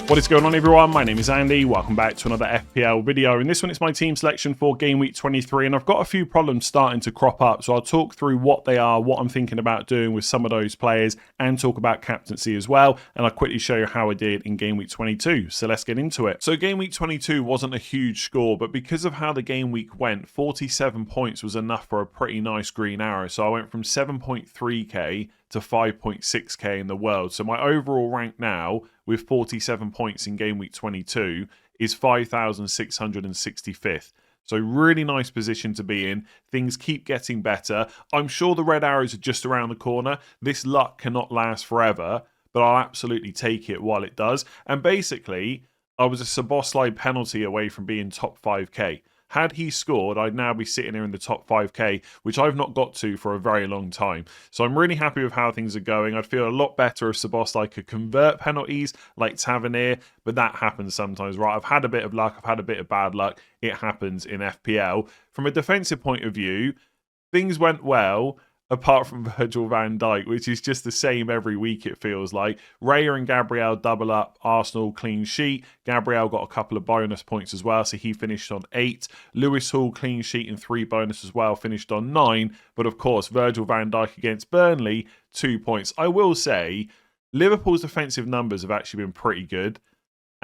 What is going on, everyone? My name is Andy. Welcome back to another FPL video. In this one, it's my team selection for Game Week 23, and I've got a few problems starting to crop up. So I'll talk through what they are, what I'm thinking about doing with some of those players, and talk about captaincy as well. And I'll quickly show you how I did in Game Week 22. So let's get into it. So Game Week 22 wasn't a huge score, but because of how the game week went, 47 points was enough for a pretty nice green arrow. So I went from 7.3k to 5.6k in the world. So my overall rank now, with 47 points in Game Week 22, is 5,665th. So really nice position to be in. Things keep getting better. I'm sure the red arrows are just around the corner. This luck cannot last forever, but I'll absolutely take it while it does. And basically, I was a Szoboszlai penalty away from being top 5k. Had he scored, I'd now be sitting here in the top 5k, which I've not got to for a very long time. So I'm really happy with how things are going. I'd feel a lot better if Szoboszlai could convert penalties like Tavernier, but that happens sometimes, right? I've had a bit of luck, I've had a bit of bad luck. It happens in FPL. From a defensive point of view, things went well, apart from Virgil van Dijk, which is just the same every week, it feels like. Raya and Gabriel double up, Arsenal clean sheet. Gabriel got a couple of bonus points as well, so he finished on 8. Lewis Hall clean sheet and 3 bonus as well, finished on 9. But of course, Virgil van Dijk against Burnley, 2 points. I will say, Liverpool's defensive numbers have actually been pretty good.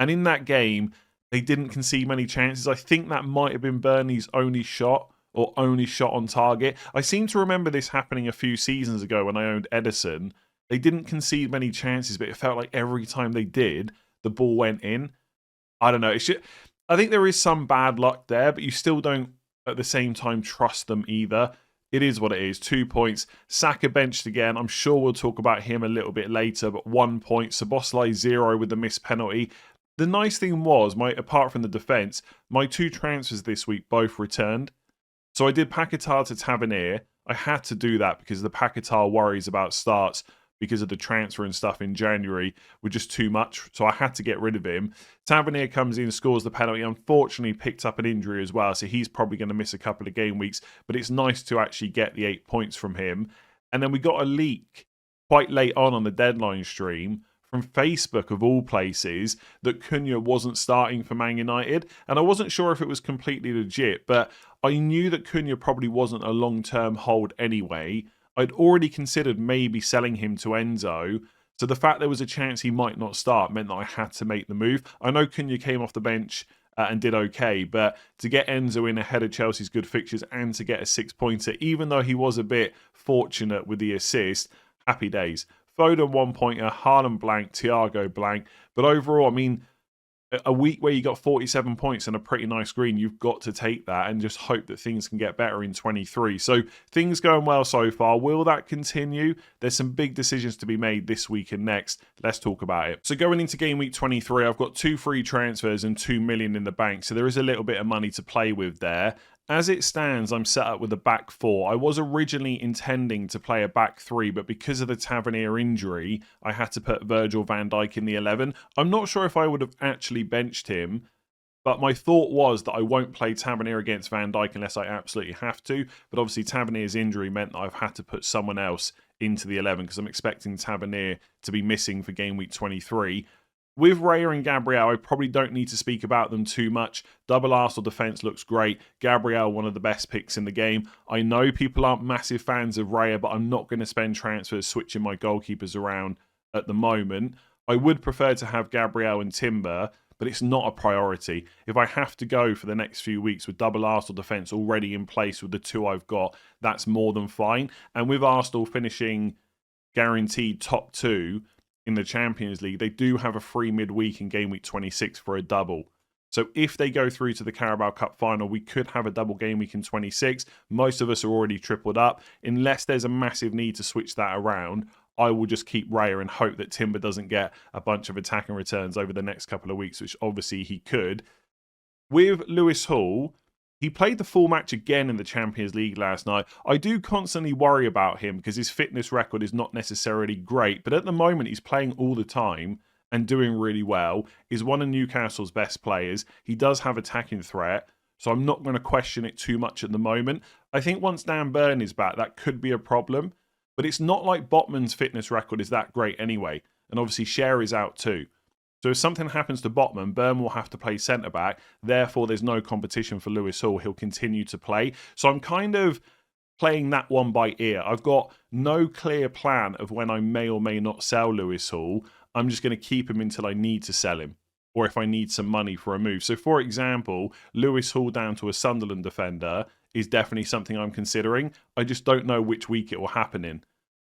And in that game, they didn't concede many chances. I think that might have been Burnley's only shot, or only shot on target. I seem to remember this happening a few seasons ago when I owned Edison. They didn't concede many chances, but it felt like every time they did, the ball went in. I don't know. I think there is some bad luck there, but you still don't, at the same time, trust them either. It is what it is. 2 points. Saka benched again. I'm sure we'll talk about him a little bit later, but 1 point. Szoboszlai 0 with the missed penalty. The nice thing was, apart from the defence, my 2 transfers this week both returned. So I did Paquetá to Tavernier. I had to do that because the Paquetá worries about starts because of the transfer and stuff in January were just too much. So I had to get rid of him. Tavernier comes in, scores the penalty. Unfortunately, picked up an injury as well. So he's probably going to miss a couple of game weeks. But it's nice to actually get the 8 points from him. And then we got a leak quite late on the deadline stream from Facebook, of all places, that Cunha wasn't starting for Man United. And I wasn't sure if it was completely legit, but I knew that Cunha probably wasn't a long-term hold anyway. I'd already considered maybe selling him to Enzo. So the fact there was a chance he might not start meant that I had to make the move. I know Cunha came off the bench and did okay, but to get Enzo in ahead of Chelsea's good fixtures and to get a 6-pointer, even though he was a bit fortunate with the assist, happy days. Foden 1-pointer, Haaland blank, Thiago blank. But overall, I mean, a week where you got 47 points and a pretty nice green, you've got to take that and just hope that things can get better in 23. So things going well so far. Will that continue? There's some big decisions to be made this week and next. Let's talk about it. So going into Game Week 23, I've got 2 free transfers and 2 million in the bank. So there is a little bit of money to play with there. As it stands, I'm set up with a back 4. I was originally intending to play a back 3, but because of the Tavernier injury, I had to put Virgil van Dijk in the 11. I'm not sure if I would have actually benched him, but my thought was that I won't play Tavernier against Van Dijk unless I absolutely have to. But obviously Tavernier's injury meant that I've had to put someone else into the 11 because I'm expecting Tavernier to be missing for Game Week 23. With Raya and Gabriel, I probably don't need to speak about them too much. Double Arsenal defence looks great. Gabriel, one of the best picks in the game. I know people aren't massive fans of Raya, but I'm not going to spend transfers switching my goalkeepers around at the moment. I would prefer to have Gabriel and Timber, but it's not a priority. If I have to go for the next few weeks with double Arsenal defence already in place with the 2 I've got, that's more than fine. And with Arsenal finishing guaranteed top 2, in the Champions League, they do have a free midweek in Game Week 26 for a double. So if they go through to the Carabao Cup final, we could have a double game week in 26. Most of us are already tripled up. Unless there's a massive need to switch that around, I will just keep Raya and hope that Timber doesn't get a bunch of attacking returns over the next couple of weeks, which obviously he could. With Lewis Hall, he played the full match again in the Champions League last night. I do constantly worry about him because his fitness record is not necessarily great, but at the moment he's playing all the time and doing really well. He's one of Newcastle's best players. He does have attacking threat, so I'm not going to question it too much at the moment. I think once Dan Burn is back, that could be a problem, but it's not like Botman's fitness record is that great anyway, and obviously Cher is out too. So if something happens to Botman, Burnham will have to play centre-back. Therefore, there's no competition for Lewis Hall. He'll continue to play. So I'm kind of playing that one by ear. I've got no clear plan of when I may or may not sell Lewis Hall. I'm just going to keep him until I need to sell him, or if I need some money for a move. So, for example, Lewis Hall down to a Sunderland defender is definitely something I'm considering. I just don't know which week it will happen in.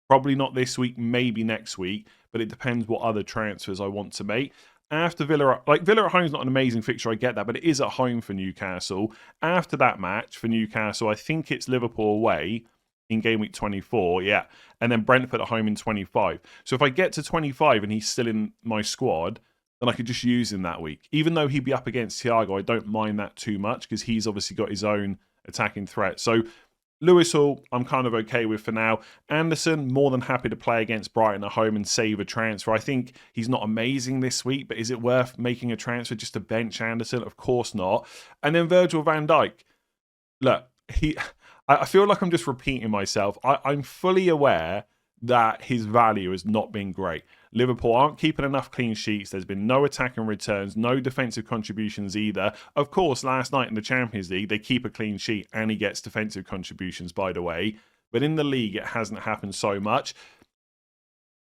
Probably not this week, maybe next week, but it depends what other transfers I want to make. After Villa, Villa at home is not an amazing fixture, I get that, but it is at home for Newcastle. After that match for Newcastle, I think it's Liverpool away in game week 24, yeah, and then Brentford at home in 25. So if I get to 25 and he's still in my squad, then I could just use him that week. Even though he'd be up against Thiago, I don't mind that too much because he's obviously got his own attacking threat. So Lewis Hall, I'm kind of okay with for now. Anderson, more than happy to play against Brighton at home and save a transfer. I think he's not amazing this week, but is it worth making a transfer just to bench Anderson? Of course not. And then Virgil van Dijk. Look, I feel like I'm just repeating myself. I'm fully aware that his value has not been great. Liverpool aren't keeping enough clean sheets. There's been no attacking returns, no defensive contributions either. Of course, last night in the Champions League, they keep a clean sheet and he gets defensive contributions, by the way. But in the league, it hasn't happened so much.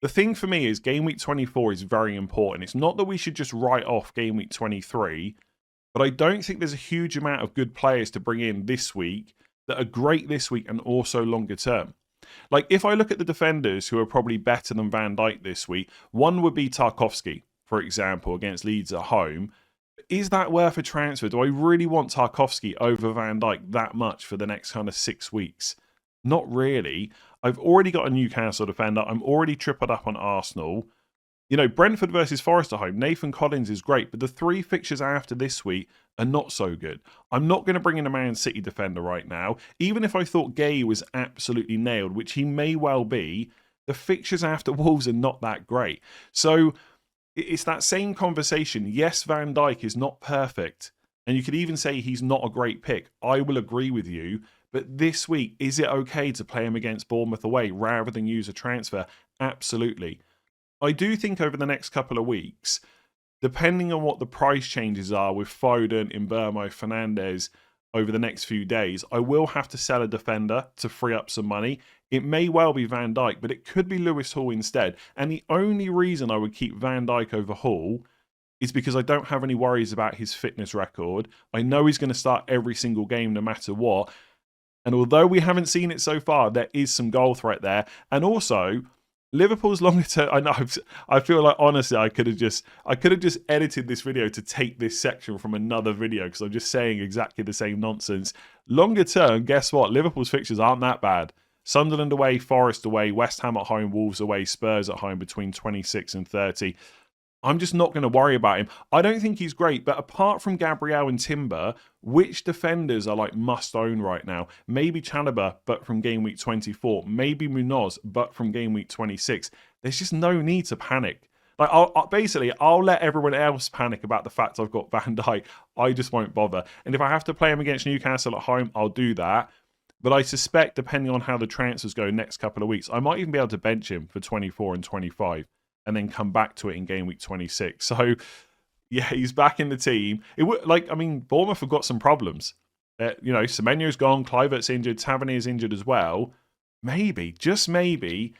The thing for me is game week 24 is very important. It's not that we should just write off game week 23, but I don't think there's a huge amount of good players to bring in this week that are great this week and also longer term. Like, if I look at the defenders who are probably better than Van Dijk this week, one would be Tarkowski, for example, against Leeds at home. Is that worth a transfer? Do I really want Tarkowski over Van Dijk that much for the next kind of 6 weeks? Not really. I've already got a Newcastle defender. I'm already tripled up on Arsenal. You know, Brentford versus Forest at home, Nathan Collins is great, but the 3 fixtures after this week are not so good. I'm not going to bring in a Man City defender right now. Even if I thought Gay was absolutely nailed, which he may well be, the fixtures after Wolves are not that great. So it's that same conversation. Yes, Van Dijk is not perfect, and you could even say he's not a great pick. I will agree with you. But this week, is it okay to play him against Bournemouth away rather than use a transfer? Absolutely. I do think over the next couple of weeks, depending on what the price changes are with Foden, Mbeumo, Fernandes over the next few days, I will have to sell a defender to free up some money. It may well be Van Dijk, but it could be Lewis Hall instead. And the only reason I would keep Van Dijk over Hall is because I don't have any worries about his fitness record. I know he's going to start every single game no matter what. And although we haven't seen it so far, there is some goal threat there. And also, Liverpool's longer term. I know. I feel like honestly, I could have just edited this video to take this section from another video because I'm just saying exactly the same nonsense. Longer term, guess what? Liverpool's fixtures aren't that bad. Sunderland away, Forest away, West Ham at home, Wolves away, Spurs at home between 26 and 30. I'm just not going to worry about him. I don't think he's great, but apart from Gabriel and Timber, which defenders are like must own right now? Maybe Chalobah, but from game week 24. Maybe Munoz, but from game week 26. There's just no need to panic. Like, I'll let everyone else panic about the fact I've got Van Dijk. I just won't bother. And if I have to play him against Newcastle at home, I'll do that. But I suspect, depending on how the transfers go next couple of weeks, I might even be able to bench him for 24 and 25. And then come back to it in game week 26. So, yeah, he's back in the team. Bournemouth have got some problems. Semenyo's gone, Kluivert's injured, Tavernier's injured as well. Maybe, just maybe,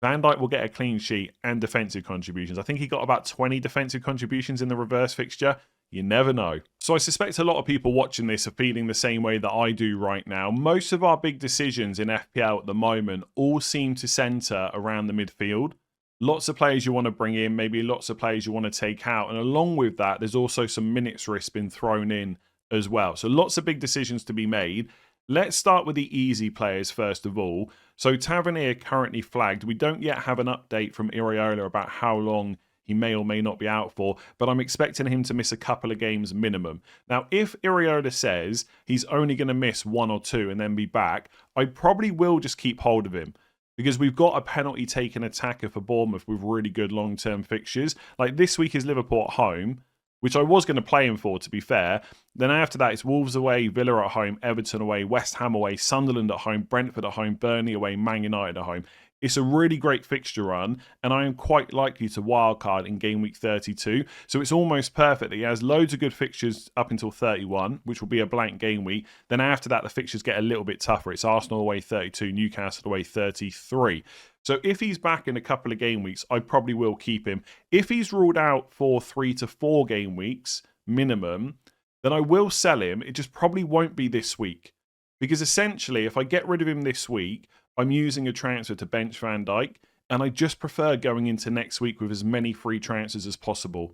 Van Dijk will get a clean sheet and defensive contributions. I think he got about 20 defensive contributions in the reverse fixture. You never know. So I suspect a lot of people watching this are feeling the same way that I do right now. Most of our big decisions in FPL at the moment all seem to centre around the midfield. Lots of players you want to bring in, maybe lots of players you want to take out. And along with that, there's also some minutes risk been thrown in as well. So lots of big decisions to be made. Let's start with the easy players first of all. So Tavernier currently flagged. We don't yet have an update from Iriola about how long he may or may not be out for, but I'm expecting him to miss a couple of games minimum. Now, if Iriola says he's only going to miss 1 or 2 and then be back, I probably will just keep hold of him. Because we've got a penalty-taking attacker for Bournemouth with really good long-term fixtures. Like this week is Liverpool at home, which I was going to play him for, to be fair. Then after that, it's Wolves away, Villa at home, Everton away, West Ham away, Sunderland at home, Brentford at home, Burnley away, Man United at home. It's a really great fixture run, and I am quite likely to wildcard in game week 32. So it's almost perfect that he has loads of good fixtures up until 31, which will be a blank game week. Then after that, the fixtures get a little bit tougher. It's Arsenal away 32, Newcastle away 33. So if he's back in a couple of game weeks, I probably will keep him. If he's ruled out for 3 to 4 game weeks minimum, then I will sell him. It just probably won't be this week. Because essentially, if I get rid of him this week, I'm using a transfer to bench Van Dijk, and I just prefer going into next week with as many free transfers as possible.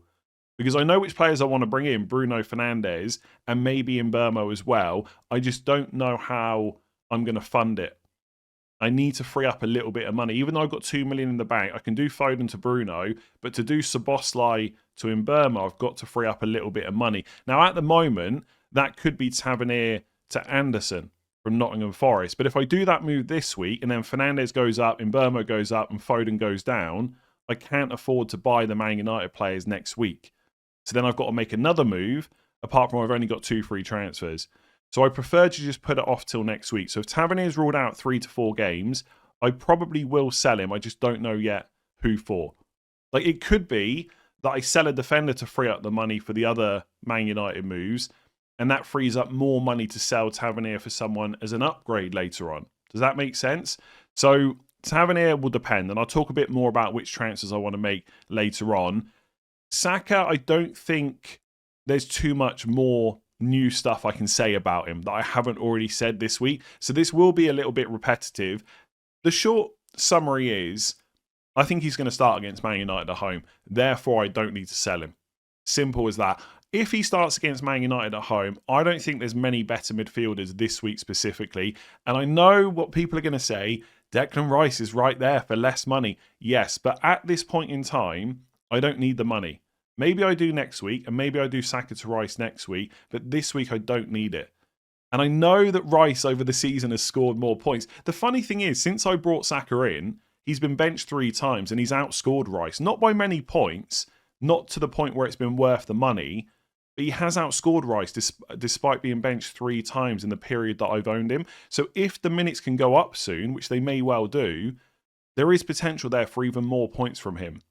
Because I know which players I want to bring in, Bruno Fernandes, and maybe Mbeumo as well. I just don't know how I'm going to fund it. I need to free up a little bit of money. Even though I've got 2 million in the bank, I can do Foden to Bruno, but to do Szoboszlai to Mbeumo, I've got to free up a little bit of money. Now, at the moment, that could be Tavernier to Anderson from Nottingham Forest. But if I do that move this week and then Fernandes goes up, Mbeumo goes up and Foden goes down, I can't afford to buy the Man United players next week. So then I've got to make another move, apart from I've only got 2 free transfers. So I prefer to just put it off till next week. So if Tavernier's ruled out 3 to 4 games, I probably will sell him. I just don't know yet who for. Like, it could be that I sell a defender to free up the money for the other Man United moves, and that frees up more money to sell Tavernier for someone as an upgrade later on. Does that make sense? So Tavernier will depend, and I'll talk a bit more about which transfers I want to make later on. Saka, I don't think there's too much more new stuff I can say about him that I haven't already said this week. So this will be a little bit repetitive. The short summary is, I think he's going to start against Man United at home. Therefore, I don't need to sell him. Simple as that. If he starts against Man United at home, I don't think there's many better midfielders this week specifically. And I know what people are going to say. Declan Rice is right there for less money. Yes, but at this point in time, I don't need the money. Maybe I do next week, and maybe I do Saka to Rice next week, but this week I don't need it. And I know that Rice over the season has scored more points. The funny thing is, since I brought Saka in, he's been benched 3 times and he's outscored Rice. Not by many points, not to the point where it's been worth the money, but he has outscored Rice despite being benched 3 times in the period that I've owned him. So if the minutes can go up soon, which they may well do, there is potential there for even more points from him.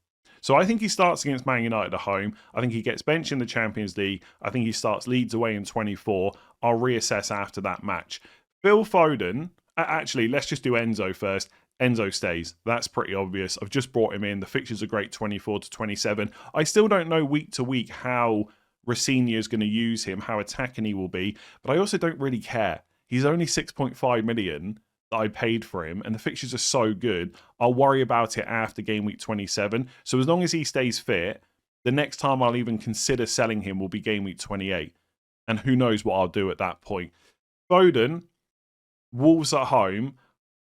So I think he starts against Man United at home. I think he gets benched in the Champions League. I think he starts Leeds away in 24. I'll reassess after that match. Phil Foden, actually, let's just do Enzo first. Enzo stays. That's pretty obvious. I've just brought him in. The fixtures are great, 24 to 27. I still don't know week to week how Rossinha is going to use him, how attacking he will be, but I also don't really care. He's only 6.5 million that I paid for him, and the fixtures are so good. I'll worry about it after game week 27. So as long as he stays fit, the next time I'll even consider selling him will be game week 28. And who knows what I'll do at that point. Foden, Wolves at home.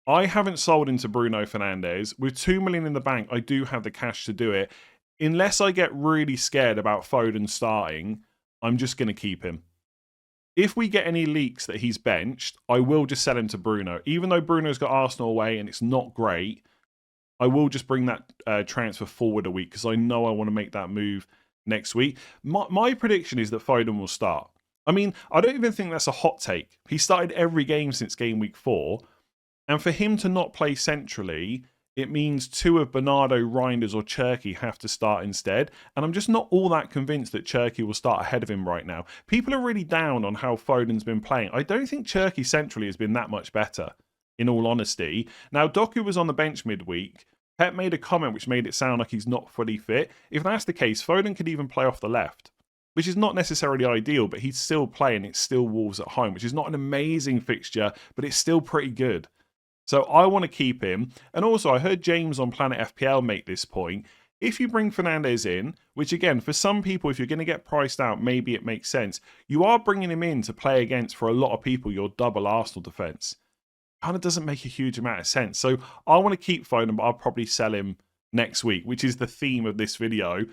I haven't sold into Bruno Fernandes. With 2 million in the bank, I do have the cash to do it. Unless I get really scared about Foden starting, I'm just going to keep him. If we get any leaks that he's benched, I will just sell him to Bruno. Even though Bruno's got Arsenal away and it's not great, I will just bring that transfer forward a week because I know I want to make that move next week. My prediction is that Foden will start. I mean, I don't even think that's a hot take. He started every game since game week 4. And for him to not play centrally, it means 2 of Bernardo, Reinders or Cherki have to start instead. And I'm just not all that convinced that Cherki will start ahead of him right now. People are really down on how Foden's been playing. I don't think Cherki centrally has been that much better, in all honesty. Now, Doku was on the bench midweek. Pep made a comment which made it sound like he's not fully fit. If that's the case, Foden could even play off the left, which is not necessarily ideal, but he's still playing. It's still Wolves at home, which is not an amazing fixture, but it's still pretty good. So I want to keep him. And also, I heard James on Planet FPL make this point. If you bring Fernandes in, which again, for some people, if you're going to get priced out, maybe it makes sense. You are bringing him in to play against, for a lot of people, your double Arsenal defence. Kind of doesn't make a huge amount of sense. So I want to keep Foden, but I'll probably sell him next week, which is the theme of this video.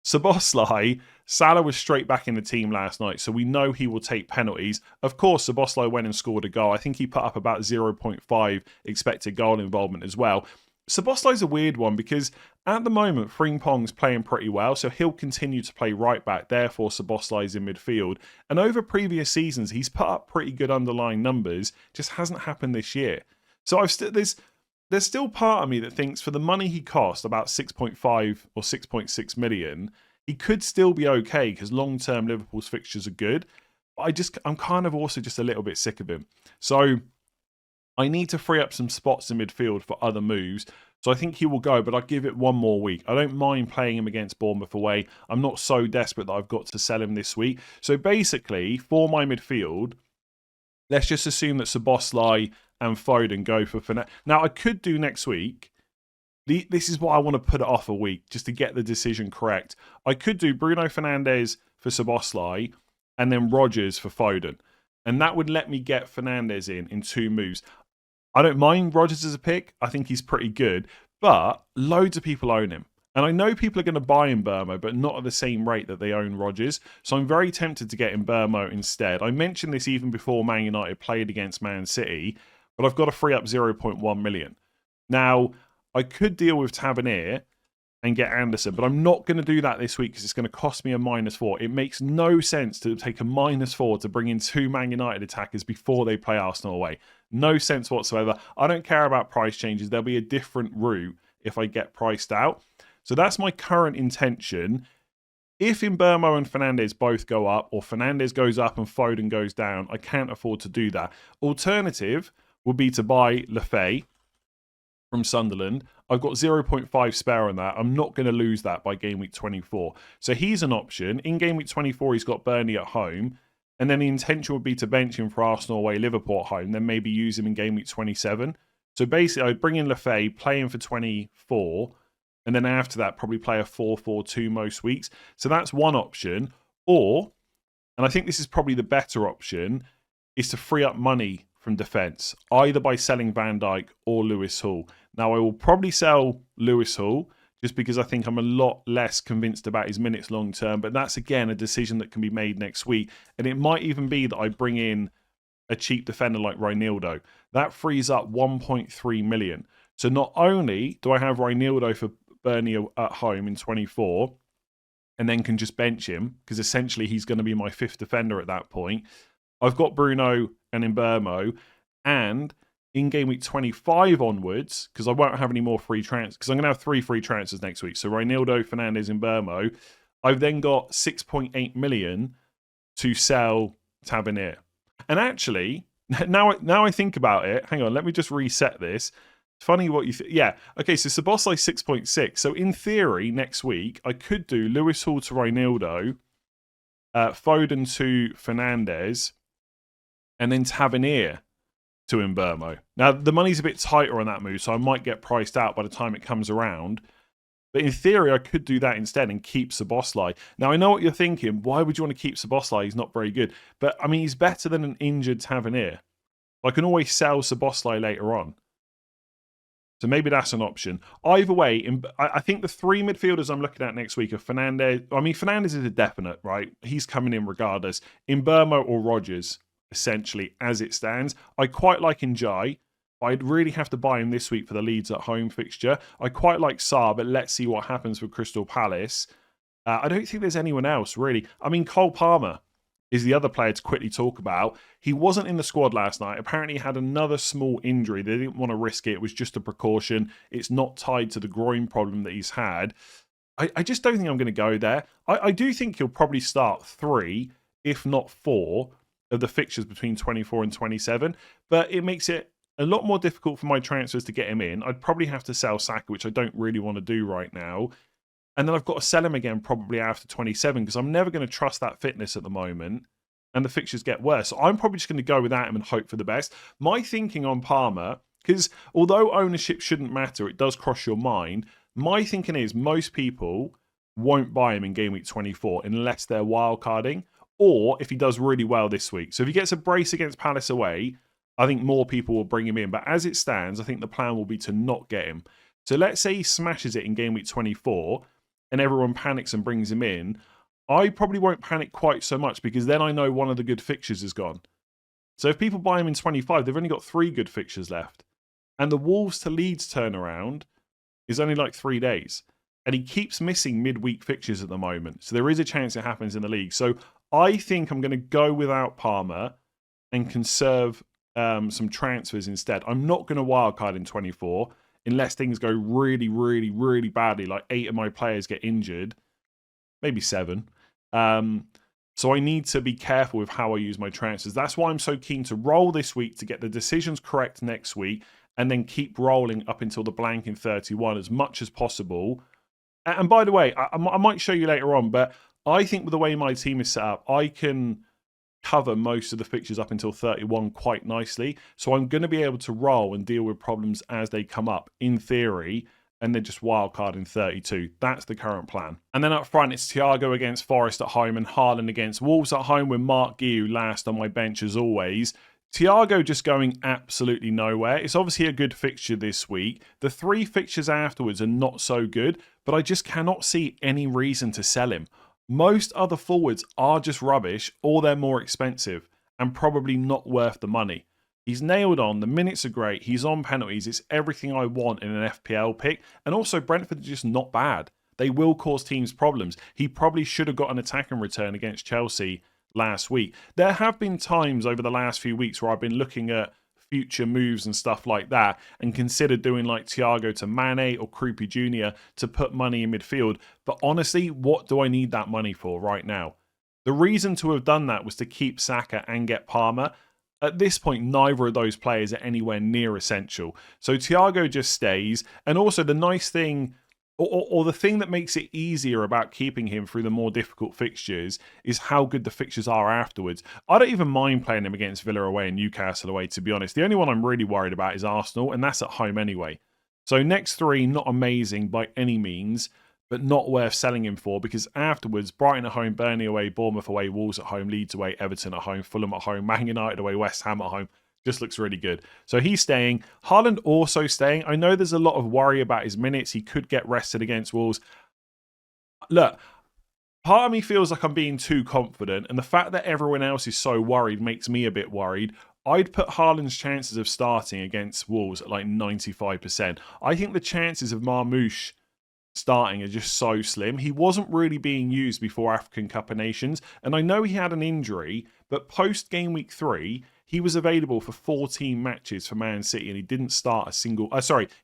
Szoboszlai, Salah was straight back in the team last night, so we know he will take penalties. Of course, Szoboszlai went and scored a goal. I think he put up about 0.5 expected goal involvement as well. Szoboszlai's a weird one because at the moment, Frimpong's playing pretty well, so he'll continue to play right back. Therefore, Szoboszlai's in midfield. And over previous seasons, he's put up pretty good underlying numbers. Just hasn't happened this year. So there's still part of me that thinks for the money he cost, about 6.5 or 6.6 million, he could still be okay because long-term Liverpool's fixtures are good. But I'm kind of also just a little bit sick of him. So I need to free up some spots in midfield for other moves. So I think he will go, but I'll give it one more week. I don't mind playing him against Bournemouth away. I'm not so desperate that I've got to sell him this week. So basically, for my midfield, let's just assume that Szoboszlai and Foden go for Fernandes. Now, I could do next week. This is why I want to put it off a week, just to get the decision correct. I could do Bruno Fernandes for Szoboszlai and then Rodgers for Foden. And that would let me get Fernandes in 2 moves. I don't mind Rodgers as a pick. I think he's pretty good. But loads of people own him. And I know people are going to buy Mbeumo, but not at the same rate that they own Rodgers. So I'm very tempted to get Mbeumo instead. I mentioned this even before Man United played against Man City, but I've got to free up 0.1 million. Now, I could deal with Tavernier and get Anderson, but I'm not going to do that this week because it's going to cost me a -4. It makes no sense to take a -4 to bring in 2 Man United attackers before they play Arsenal away. No sense whatsoever. I don't care about price changes. There'll be a different route if I get priced out. So that's my current intention. If Mbeumo and Fernandes both go up, or Fernandes goes up and Foden goes down, I can't afford to do that. Alternative would be to buy Lefebvre from Sunderland. I've got 0.5 spare on that. I'm not going to lose that by game week 24. So he's an option. In game week 24, he's got Burnley at home. And then the intention would be to bench him for Arsenal away, Liverpool at home, then maybe use him in game week 27. So basically, I'd bring in Lefebvre, play him for 24, and then after that, probably play a 4-4-2 most weeks. So that's one option. Or, and I think this is probably the better option, is to free up money from defence, either by selling Van Dijk or Lewis Hall. Now, I will probably sell Lewis Hall just because I think I'm a lot less convinced about his minutes long term. But that's, again, a decision that can be made next week. And it might even be that I bring in a cheap defender like Reinildo. That frees up 1.3 million. So not only do I have Reinildo for Burnley at home in 24 and then can just bench him, because essentially he's going to be my 5th defender at that point, I've got Bruno and Mbeumo, and in game week 25 onwards, because I won't have any more free transfers, because I'm going to have 3 free transfers next week. So Reinildo, Fernandes, and Mbeumo. I've then got 6.8 million to sell Tavernier. And actually, now I think about it, hang on, let me just reset this. It's funny what you think. Yeah, okay, so Szoboszlai 6.6. So in theory, next week, I could do Lewis Hall to Reinildo, Foden to Fernandes, and then Tavernier to Mbeumo. Now, the money's a bit tighter on that move, so I might get priced out by the time it comes around. But in theory, I could do that instead and keep Szoboszlai. Now, I know what you're thinking. Why would you want to keep Szoboszlai? He's not very good. But, I mean, he's better than an injured Tavernier. I can always sell Szoboszlai later on. So maybe that's an option. Either way, I think the 3 midfielders I'm looking at next week are Fernandes. I mean, Fernandes is a definite, right? He's coming in regardless. Mbeumo or Rodgers, essentially, as it stands. I quite like Njai. I'd really have to buy him this week for the Leeds at home fixture. I quite like Sarr, but let's see what happens with Crystal Palace. I don't think there's anyone else, really. I mean, Cole Palmer is the other player to quickly talk about. He wasn't in the squad last night. Apparently, he had another small injury. They didn't want to risk it. It was just a precaution. It's not tied to the groin problem that he's had. I just don't think I'm going to go there. I do think he'll probably start 3, if not 4, of the fixtures between 24 and 27. But it makes it a lot more difficult for my transfers to get him in. I'd probably have to sell Saka, which I don't really want to do right now. And then I've got to sell him again probably after 27 because I'm never going to trust that fitness at the moment. And the fixtures get worse. So I'm probably just going to go without him and hope for the best. My thinking on Palmer, because although ownership shouldn't matter, it does cross your mind. My thinking is most people won't buy him in game week 24 unless they're wildcarding or if he does really well this week. So if he gets a brace against Palace away, I think more people will bring him in. But as it stands, I think the plan will be to not get him. So let's say he smashes it in game week 24 and everyone panics and brings him in. I probably won't panic quite so much because then I know one of the good fixtures is gone. So if people buy him in 25, they've only got 3 good fixtures left. And the Wolves to Leeds turnaround is only like 3 days. And he keeps missing midweek fixtures at the moment. So there is a chance it happens in the league. So I think I'm going to go without Palmer and conserve some transfers instead. I'm not going to wildcard in 24 unless things go really, really, really badly, like 8 of my players get injured, maybe 7. So I need to be careful with how I use my transfers. That's why I'm so keen to roll this week to get the decisions correct next week and then keep rolling up until the blank in 31 as much as possible. And by the way, I might show you later on, but I think with the way my team is set up, I can cover most of the fixtures up until 31 quite nicely. So I'm going to be able to roll and deal with problems as they come up, in theory, and then just wildcard in 32. That's the current plan. And then up front, it's Thiago against Forest at home and Haaland against Wolves at home, with Mark Guiu last on my bench as always. Thiago just going absolutely nowhere. It's obviously a good fixture this week. The 3 fixtures afterwards are not so good, but I just cannot see any reason to sell him. Most other forwards are just rubbish, or they're more expensive and probably not worth the money. He's nailed on, the minutes are great, he's on penalties, it's everything I want in an FPL pick, and also Brentford are just not bad. They will cause teams problems. He probably should have got an attack and return against Chelsea last week. There have been times over the last few weeks where I've been looking at future moves and stuff like that and considered doing like Thiago to Mane or Krupi Jr. to put money in midfield. But honestly, what do I need that money for right now? The reason to have done that was to keep Saka and get Palmer. At this point, neither of those players are anywhere near essential. So Thiago just stays. And also the nice thing, or the thing that makes it easier about keeping him through the more difficult fixtures, is how good the fixtures are afterwards. I don't even mind playing him against Villa away and Newcastle away, to be honest. The only one I'm really worried about is Arsenal, and that's at home anyway. So next 3, not amazing by any means, but not worth selling him for, because afterwards, Brighton at home, Burnley away, Bournemouth away, Wolves at home, Leeds away, Everton at home, Fulham at home, Man United away, West Ham at home. Just looks really good. So he's staying. Haaland also staying. I know there's a lot of worry about his minutes. He could get rested against Wolves. Look, part of me feels like I'm being too confident, and the fact that everyone else is so worried makes me a bit worried. I'd put Haaland's chances of starting against Wolves at like 95%. I think the chances of Marmoush starting are just so slim. He wasn't really being used before African Cup of Nations, and I know he had an injury, but post Game Week 3, he was available for 14 matches for Man City, and he didn't start a single...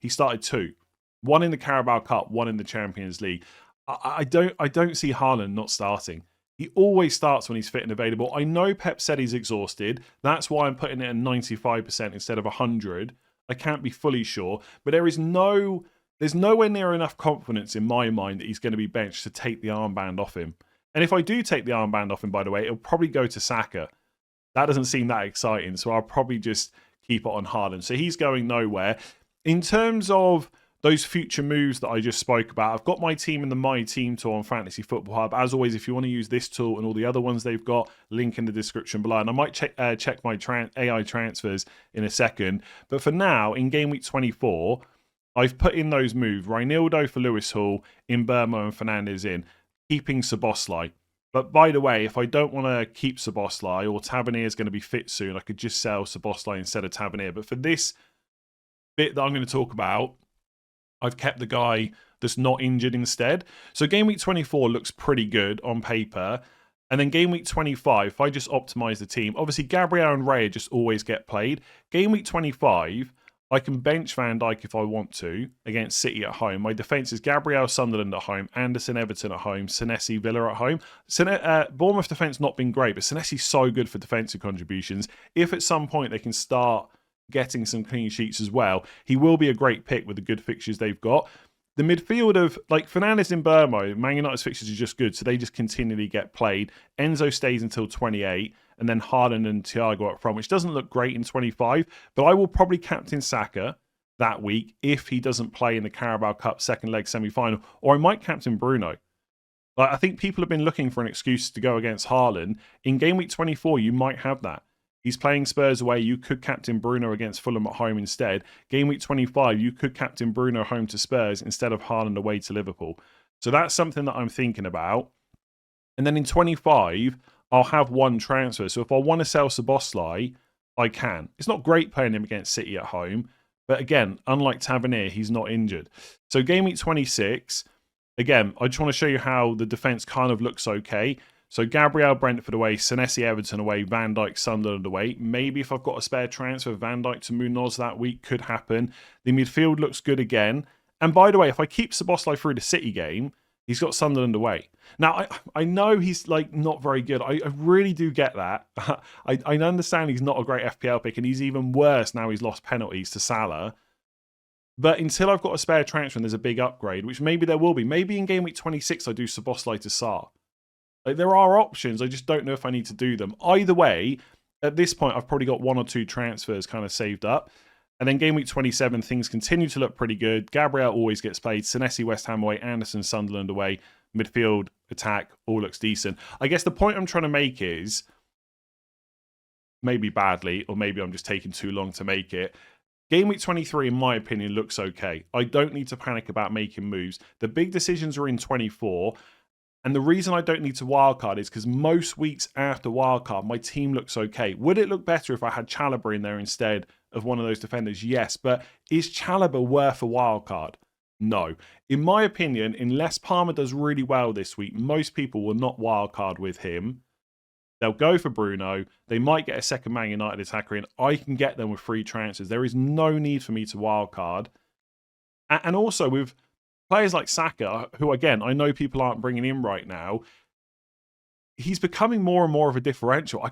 he started 2. 1 in the Carabao Cup, 1 in the Champions League. I don't see Haaland not starting. He always starts when he's fit and available. I know Pep said he's exhausted. That's why I'm putting it at 95% instead of 100. I can't be fully sure, but there's nowhere near enough confidence in my mind that he's going to be benched to take the armband off him. And if I do take the armband off him, by the way, it'll probably go to Saka. That doesn't seem that exciting, so I'll probably just keep it on Haaland. So he's going nowhere. In terms of those future moves that I just spoke about, I've got my team in the My Team tool on Fantasy Football Hub. As always, if you want to use this tool and all the other ones they've got, link in the description below. And I might check my AI transfers in a second. But for now, in Game Week 24, I've put in those moves. Reinildo for Lewis Hall, Mbeumo and Fernandes in, keeping Szoboszlai. But by the way, if I don't want to keep Szoboszlai, or Tavernier is going to be fit soon, I could just sell Szoboszlai instead of Tavernier. But for this bit that I'm going to talk about, I've kept the guy that's not injured instead. So Game Week 24 looks pretty good on paper. And then Game Week 25, if I just optimize the team, obviously Gabriel and Raya just always get played. Game Week 25, I can bench Van Dijk if I want to against City at home. My defence is Gabriel, Sunderland at home, Anderson, Everton at home, Senesi, Villa at home. Bournemouth defence not been great, but Senesi's so good for defensive contributions. If at some point they can start getting some clean sheets as well, he will be a great pick with the good fixtures they've got. The midfield of like Fernandes and Mbeumo, Man United's fixtures are just good, so they just continually get played. Enzo stays until 28. And then Haaland and Thiago up front, which doesn't look great in 25. But I will probably captain Saka that week if he doesn't play in the Carabao Cup second leg semi-final. Or I might captain Bruno. I think people have been looking for an excuse to go against Haaland. In Game Week 24, you might have that. He's playing Spurs away. You could captain Bruno against Fulham at home instead. Game Week 25, you could captain Bruno home to Spurs instead of Haaland away to Liverpool. So that's something that I'm thinking about. And then in 25... I'll have 1 transfer. So if I want to sell Szoboszlai, I can. It's not great playing him against City at home. But again, unlike Tavernier, he's not injured. So Game Week 26, again, I just want to show you how the defence kind of looks okay. So Gabriel, Brentford away, Senesi, Everton away, Van Dijk, Sunderland away. Maybe if I've got a spare transfer, Van Dijk to Munoz that week could happen. The midfield looks good again. And by the way, if I keep Szoboszlai through the City game, he's got Sunderland away. Now, I know he's like not very good. I really do get that. I understand he's not a great FPL pick, and he's even worse now he's lost penalties to Salah. But until I've got a spare transfer and there's a big upgrade, which maybe there will be. Maybe in Game Week 26 I do Szoboszlai to Sarr. Like, there are options. I just don't know if I need to do them. Either way, at this point, I've probably got 1 or 2 transfers kind of saved up. And then Game Week 27, things continue to look pretty good. Gabriel always gets played. Senesi, West Ham away. Anderson, Sunderland away. Midfield, attack, all looks decent. I guess the point I'm trying to make is, maybe badly, or maybe I'm just taking too long to make it, Game Week 23, in my opinion, looks okay. I don't need to panic about making moves. The big decisions are in 24. And the reason I don't need to wildcard is because most weeks after wildcard, my team looks okay. Would it look better if I had Chalobah in there instead of one of those defenders? Yes, but is Chalobah worth a wildcard? No. In my opinion, unless Palmer does really well this week, most people will not wildcard with him. They'll go for Bruno. They might get a second Man United attacker in. I can get them with free transfers. There is no need for me to wildcard. And also with players like Saka, who, again, I know people aren't bringing in right now, he's becoming more and more of a differential.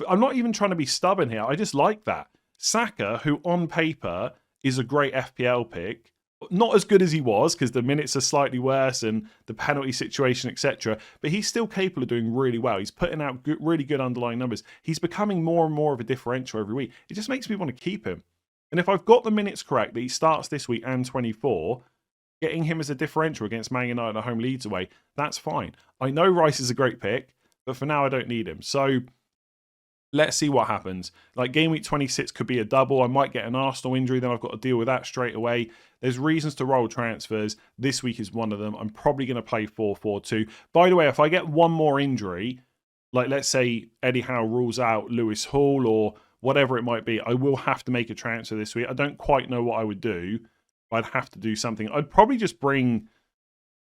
I'm not even trying to be stubborn here. I just like that. Saka, who on paper is a great FPL pick, not as good as he was because the minutes are slightly worse and the penalty situation, etc. But he's still capable of doing really well. He's putting out really good underlying numbers. He's becoming more and more of a differential every week. It just makes me want to keep him. And if I've got the minutes correct, that he starts this week and 24, getting him as a differential against Man United at home, Leeds away, that's fine. I know Rice is a great pick, but for now I don't need him. So let's see what happens. Like Game Week 26 could be a double. I might get an Arsenal injury, then I've got to deal with that straight away. There's reasons to roll transfers. This week is one of them. I'm probably going to play 4-4-2. By the way, if I get one more injury, like let's say Eddie Howe rules out Lewis Hall or whatever it might be, I will have to make a transfer this week. I don't quite know what I would do. I'd have to do something. I'd probably just bring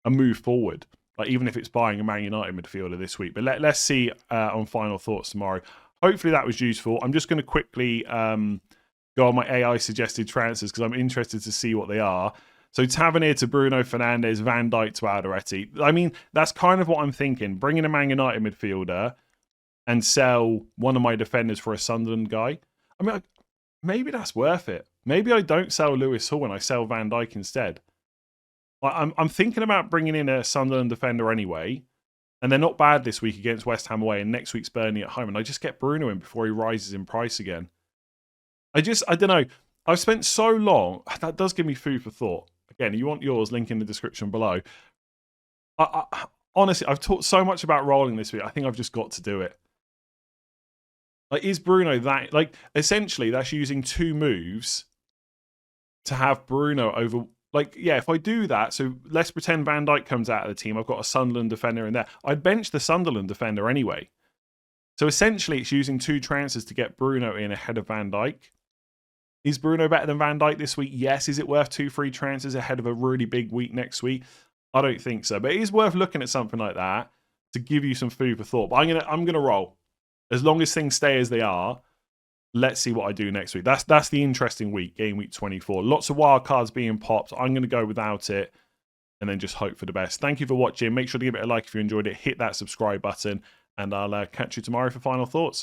a move forward, like even if it's buying a Man United midfielder this week. But let's see on final thoughts tomorrow. Hopefully that was useful. I'm just going to quickly go on my AI suggested transfers because I'm interested to see what they are. So Tavernier to Bruno Fernandes, Van Dijk to Alderete. I mean, that's kind of what I'm thinking. Bring in a Man United midfielder and sell one of my defenders for a Sunderland guy. I mean, maybe that's worth it. Maybe I don't sell Lewis Hall and I sell Van Dijk instead. I'm thinking about bringing in a Sunderland defender anyway. And they're not bad this week against West Ham away and next week's Burnley at home. And I just get Bruno in before he rises in price again. I don't know. I've spent so long. That does give me food for thought. Again, you want yours, link in the description below. Honestly, I've talked so much about rolling this week. I think I've just got to do it. Like, is Bruno that... Like, essentially, that's using 2 moves to have Bruno over... Like, yeah, if I do that, so let's pretend Van Dijk comes out of the team. I've got a Sunderland defender in there. I'd bench the Sunderland defender anyway. So essentially, it's using 2 transfers to get Bruno in ahead of Van Dijk. Is Bruno better than Van Dijk this week? Yes. Is it worth 2 free transfers ahead of a really big week next week? I don't think so. But it is worth looking at something like that to give you some food for thought. But I'm gonna roll. As long as things stay as they are, let's see what I do next week. That's the interesting week, Game Week 24. Lots of wild cards being popped. I'm going to go without it and then just hope for the best. Thank you for watching. Make sure to give it a like if you enjoyed it. Hit that subscribe button and I'll catch you tomorrow for final thoughts.